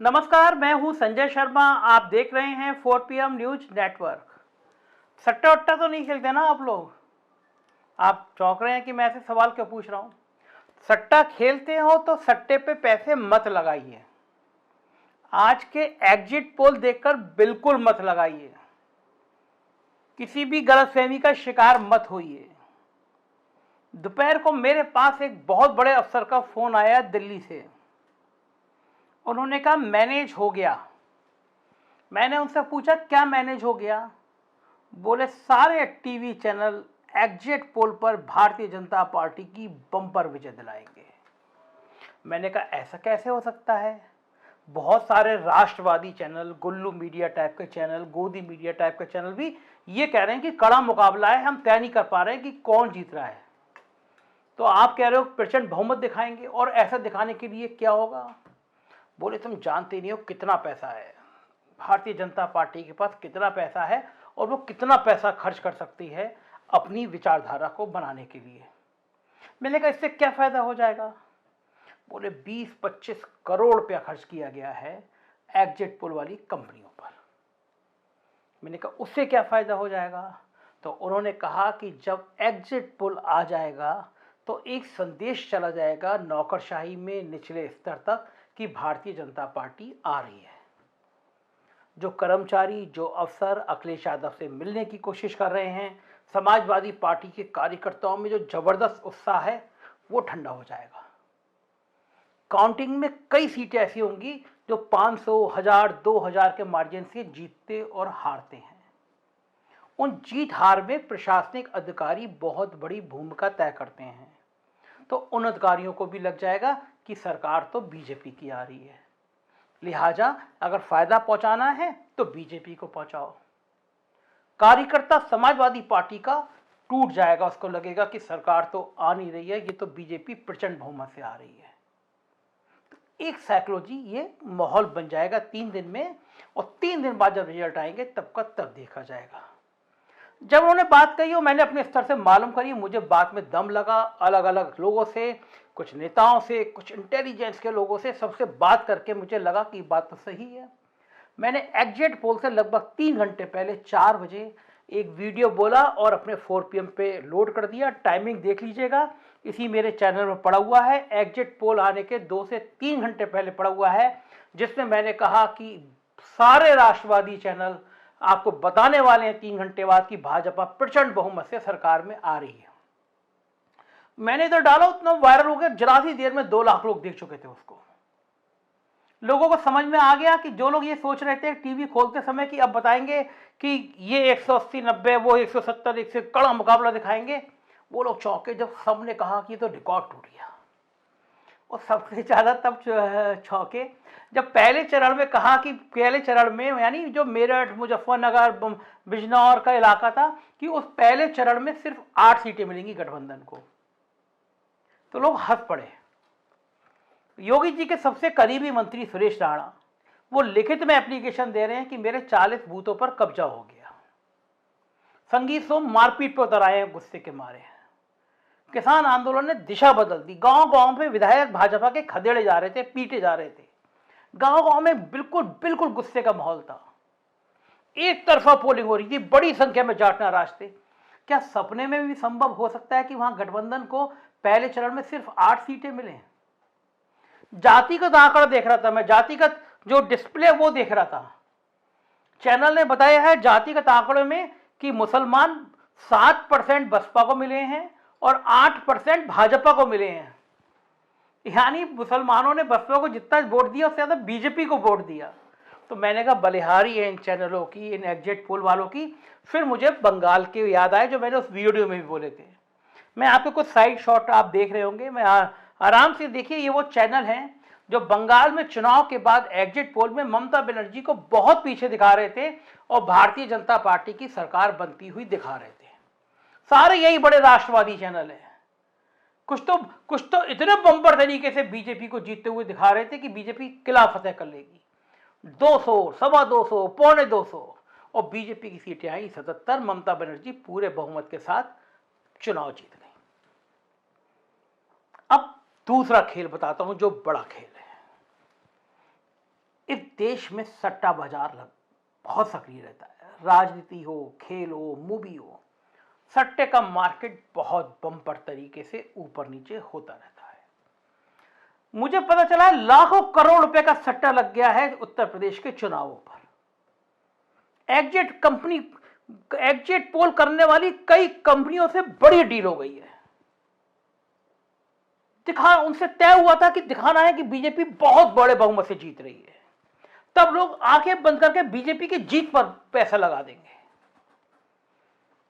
नमस्कार, मैं हूं संजय शर्मा। आप देख रहे हैं 4 PM न्यूज नेटवर्क। सट्टा वट्टा तो नहीं खेलते ना आप लोग? आप चौंक रहे हैं कि मैं ऐसे सवाल क्यों पूछ रहा हूं। सट्टा खेलते हो तो सट्टे पे पैसे मत लगाइए। आज के एग्जिट पोल देखकर बिल्कुल मत लगाइए। किसी भी गलतफहमी का शिकार मत होइए। दोपहर को मेरे पास एक बहुत बड़े अफसर का फोन आया दिल्ली से। उन्होंने कहा मैनेज हो गया। मैंने उनसे पूछा क्या मैनेज हो गया? बोले सारे टीवी चैनल एग्जिट पोल पर भारतीय जनता पार्टी की बम्पर विजय दिलाएंगे। मैंने कहा ऐसा कैसे हो सकता है? बहुत सारे राष्ट्रवादी चैनल, गुल्लू मीडिया टाइप के चैनल, गोदी मीडिया टाइप के चैनल भी ये कह रहे हैं कि कड़ा मुकाबला है, हम तय नहीं कर पा रहे हैं कि कौन जीत रहा है। तो आप कह रहे हो प्रचंड बहुमत दिखाएंगे, और ऐसा दिखाने के लिए क्या होगा? बोले तुम जानते नहीं हो कितना पैसा है भारतीय जनता पार्टी के पास, कितना पैसा है और वो कितना पैसा खर्च कर सकती है अपनी विचारधारा को बनाने के लिए। मैंने कहा इससे क्या फायदा हो जाएगा? बोले 20-25 करोड़ रुपया खर्च किया गया है एग्जिट पोल वाली कंपनियों पर। मैंने कहा उससे क्या फायदा हो जाएगा? तो उन्होंने कहा कि जब एग्जिट पोल आ जाएगा तो एक संदेश चला जाएगा नौकरशाही में निचले स्तर तक कि भारतीय जनता पार्टी आ रही है। जो कर्मचारी, जो अफसर अखिलेश यादव से मिलने की कोशिश कर रहे हैं, समाजवादी पार्टी के कार्यकर्ताओं में जो जबरदस्त उत्साह है वो ठंडा हो जाएगा। काउंटिंग में कई सीटें ऐसी होंगी जो 500, 1000, 2000 के मार्जिन से जीतते और हारते हैं। उन जीत हार में प्रशासनिक अधिकारी बहुत बड़ी भूमिका तय करते हैं। तो उन अधिकारियों को भी लग जाएगा कि सरकार तो बीजेपी की आ रही है, लिहाजा अगर फायदा पहुंचाना है तो बीजेपी को पहुंचाओ। कार्यकर्ता समाजवादी पार्टी का टूट जाएगा, उसको लगेगा कि सरकार तो आ नहीं रही है, ये तो बीजेपी प्रचंड बहुमत से आ रही है। एक साइकोलॉजी, ये माहौल बन जाएगा 3 दिन में, और 3 दिन बाद जब रिजल्ट आएंगे तब का तब देखा जाएगा। जब उन्होंने बात कही और मैंने अपने स्तर से मालूम करी, मुझे बात में दम लगा। अलग अलग लोगों से, कुछ नेताओं से, कुछ इंटेलिजेंस के लोगों से, सबसे बात करके मुझे लगा कि बात तो सही है। मैंने एग्जिट पोल से लगभग 3 घंटे पहले 4 बजे एक वीडियो बोला और अपने 4 PM पे लोड कर दिया। टाइमिंग देख लीजिएगा, इसी मेरे चैनल में पड़ा हुआ है। एग्जिट पोल आने के 2 से 3 घंटे पहले पड़ा हुआ है, जिसमें मैंने कहा कि सारे राष्ट्रवादी चैनल आपको बताने वाले हैं 3 घंटे बाद कि भाजपा प्रचंड बहुमत से सरकार में आ रही है। मैंने इधर डाला, उतना वायरल हो गया, जरा सी देर में 2 लाख लोग देख चुके थे उसको। लोगों को समझ में आ गया कि जो लोग ये सोच रहे थे टीवी खोलते समय कि अब बताएंगे कि ये 180, 90, वो 170, 100 कड़ा मुकाबला दिखाएंगे, वो लोग चौंके जब सबने कहा कि तो रिकॉर्ड टूट गया। और सबसे ज्यादा तब चौंके जब पहले चरण में कहा कि पहले चरण में, यानी जो मेरठ, मुजफ्फरनगर, बिजनौर का इलाका था, कि उस पहले चरण में सिर्फ 8 सीटें मिलेंगी गठबंधन को। तो लोग हंस पड़े। योगी जी के सबसे करीबी मंत्री सुरेश राणा वो लिखित में एप्लीकेशन दे रहे हैं कि मेरे 40 बूथों पर कब्जा हो गया। संगीत सोम मारपीट पर उतर आए हैं गुस्से के मारे। किसान आंदोलन ने दिशा बदल दी। गांव गांव में विधायक भाजपा के खदेड़े जा रहे थे, पीटे जा रहे थे। गांव गांव में बिल्कुल बिल्कुल गुस्से का माहौल था। एक तरफा पोलिंग हो रही थी, बड़ी संख्या में जाट नाराज थे। क्या सपने में भी संभव हो सकता है कि वहां गठबंधन को पहले चरण में सिर्फ 8 सीटें मिले? जातिगत आंकड़ा देख रहा था मैं, जातिगत जो डिस्प्ले वो देख रहा था। चैनल ने बताया है जातिगत आंकड़े में कि मुसलमान 7% बसपा को मिले हैं और 8% भाजपा को मिले हैं। यानी मुसलमानों ने बसपा को जितना वोट दिया उससे ज्यादा बीजेपी को वोट दिया। तो मैंने कहा बलिहारी है इन चैनलों की, इन एग्जिट पोल वालों की। फिर मुझे बंगाल के याद आए जो मैंने उस वीडियो में भी बोले थे। मैं आपको कुछ साइड शॉट आप देख रहे होंगे, मैं आराम से देखिए। ये वो चैनल हैं जो बंगाल में चुनाव के बाद एग्जिट पोल में ममता बनर्जी को बहुत पीछे दिखा रहे थे और भारतीय जनता पार्टी की सरकार बनती हुई दिखा रहे थे। सारे यही बड़े राष्ट्रवादी चैनल हैं। कुछ तो इतने बम्पर तरीके से बीजेपी को जीतते हुए दिखा रहे थे कि बीजेपी किला फतेह कर लेगी। 200, 225, 250, और बीजेपी की सीटें आई 77। ममता बनर्जी पूरे बहुमत के साथ चुनाव जीत गई। अब दूसरा खेल बताता हूं, जो बड़ा खेल है। इस देश में सट्टा बाजार बहुत सक्रिय रहता है। राजनीति हो, खेल हो, मूवी हो, सट्टे का मार्केट बहुत बम्पर तरीके से ऊपर नीचे होता रहता है। मुझे पता चला लाखों करोड़ रुपए का सट्टा लग गया है उत्तर प्रदेश के चुनावों पर। एग्जिट पोल करने वाली कई कंपनियों से बड़ी डील हो गई है। उनसे तय हुआ था कि दिखाना है कि बीजेपी बहुत बड़े बहुमत से जीत रही है, तब लोग आंखें बंद करके बीजेपी की जीत पर पैसा लगा देंगे।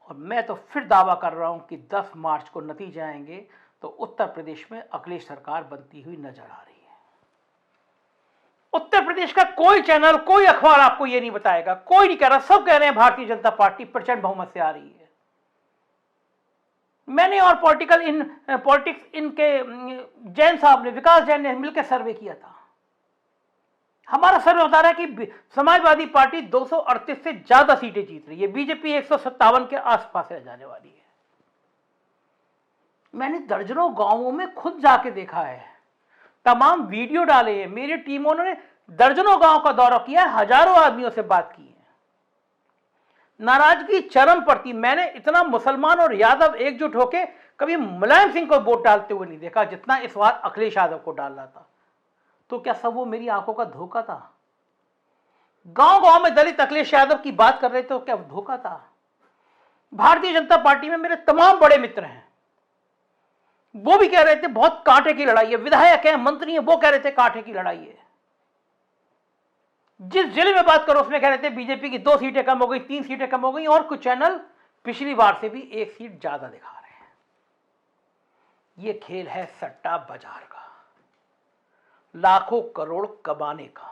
और मैं तो फिर दावा कर रहा हूं कि 10 मार्च को नतीजे आएंगे तो उत्तर प्रदेश में अखिलेश सरकार बनती हुई नजर आ रही है। उत्तर प्रदेश का कोई चैनल, कोई अखबार आपको यह नहीं बताएगा, कोई नहीं कह रहा, सब कह रहे हैं भारतीय जनता पार्टी प्रचंड बहुमत से आ रही है। मैंने और पॉलिटिक्स इनके जैन साहब ने, विकास जैन ने मिलकर सर्वे किया था। हमारा सर्वे बता रहा है कि समाजवादी पार्टी 238 से ज्यादा सीटें जीत रही है, बीजेपी 157 के आसपास रह जाने वाली है। मैंने दर्जनों गांवों में खुद जाके देखा है, तमाम वीडियो डाले हैं, मेरी टीमों ने दर्जनों गांव का दौरा किया है, हजारों आदमियों से बात की है। नाराजगी चरम पर थी। मैंने इतना मुसलमान और यादव एकजुट होके कभी मुलायम सिंह को वोट डालते हुए नहीं देखा जितना इस बार अखिलेश यादव को डाल रहा था। तो क्या सब वो मेरी आंखों का धोखा था? गांव गांव में दलित अखिलेश यादव की बात कर रहे थे, तो क्या धोखा था? भारतीय जनता पार्टी में मेरे तमाम बड़े मित्र हैं, वो भी कह रहे थे बहुत कांटे की लड़ाई है। विधायक है, मंत्री है, वो कह रहे थे कांटे की लड़ाई है। जिस जिले में बात करो उसमें कह रहे थे बीजेपी की 2 सीटें कम हो गई, 3 सीटें कम हो गई, और कुछ चैनल पिछली बार से भी 1 सीट ज्यादा दिखा रहे हैं। यह खेल है सट्टा बाजार का, लाखों करोड़ कमाने का।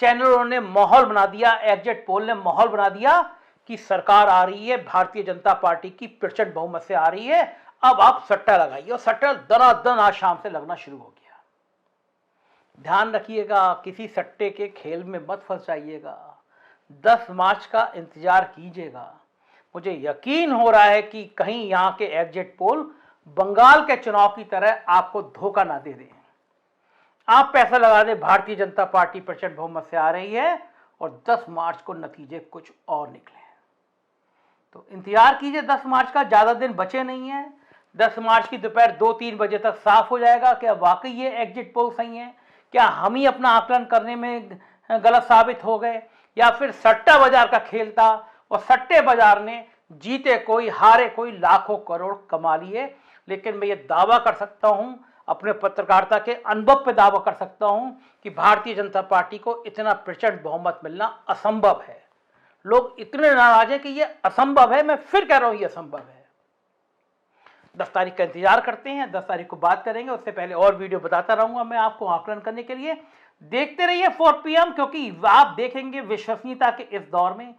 चैनलों ने माहौल बना दिया, एग्जिट पोल ने माहौल बना दिया कि सरकार आ रही है, भारतीय जनता पार्टी की प्रचंड बहुमत से आ रही है, अब आप सट्टा लगाइए। और सट्टा दनादन आज शाम से लगना शुरू हो गया। ध्यान रखिएगा, किसी सट्टे के खेल में मत फंस जाइएगा। 10 मार्च का इंतजार कीजिएगा। मुझे यकीन हो रहा है कि कहीं यहां के एग्जिट पोल बंगाल के चुनाव की तरह आपको धोखा ना दे दें। आप पैसा लगा दें भारतीय जनता पार्टी प्रचंड बहुमत से आ रही है और 10 मार्च को नतीजे कुछ और निकले। तो इंतजार कीजिए 10 मार्च का, ज्यादा दिन बचे नहीं है। 10 मार्च की दोपहर 2-3 बजे तक साफ हो जाएगा क्या वाकई ये एग्जिट पोल सही है, क्या हम ही अपना आकलन करने में गलत साबित हो गए, या फिर सट्टा बाजार का खेल था और सट्टे बाजार ने जीते कोई हारे कोई लाखों करोड़ कमा लिए। लेकिन मैं ये दावा कर सकता हूं, अपने पत्रकारिता के अनुभव पे दावा कर सकता हूं कि भारतीय जनता पार्टी को इतना प्रचंड बहुमत मिलना असंभव है। लोग इतने नाराज हैं कि ये असंभव है। मैं फिर कह रहा हूं ये असंभव है। 10 तारीख का इंतजार करते हैं, 10 तारीख को बात करेंगे। उससे पहले और वीडियो बताता रहूंगा मैं आपको आकलन करने के लिए। देखते रहिए 4 PM, क्योंकि आप देखेंगे विश्वसनीयता के इस दौर में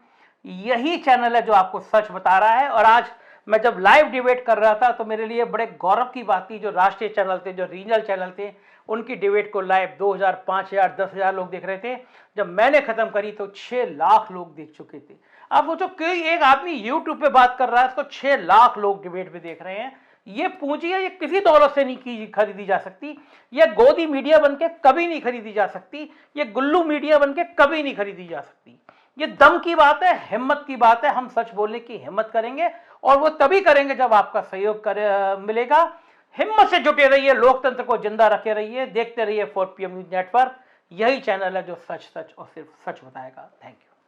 यही चैनल है जो आपको सच बता रहा है। और आज मैं जब लाइव डिबेट कर रहा था तो मेरे लिए बड़े गौरव की बात थी, जो राष्ट्रीय चैनल थे, जो रीजनल चैनल थे, उनकी डिबेट को लाइव 2000, 5000, 10,000 लोग देख रहे थे। जब मैंने खत्म करी तो 6 लाख लोग देख चुके थे। आप सोचो कोई एक आदमी यूट्यूब पे बात कर रहा है, उसको 6 लाख लोग डिबेट पे देख रहे हैं। ये पूंजी है, ये किसी दौलत से नहीं खरीदी जा सकती। ये गोदी मीडिया बनके कभी नहीं खरीदी जा सकती। ये गुल्लू मीडिया बनके कभी नहीं खरीदी जा सकती। ये दम की बात है, हिम्मत की बात है। हम सच बोलने की हिम्मत करेंगे और वो तभी करेंगे जब आपका सहयोग मिलेगा। हिम्मत से जुटे रहिए, लोकतंत्र को जिंदा रखे रहिए, देखते रहिए 4 PM न्यूज नेटवर्क। यही चैनल है जो सच सच और सिर्फ सच बताएगा। Thank you.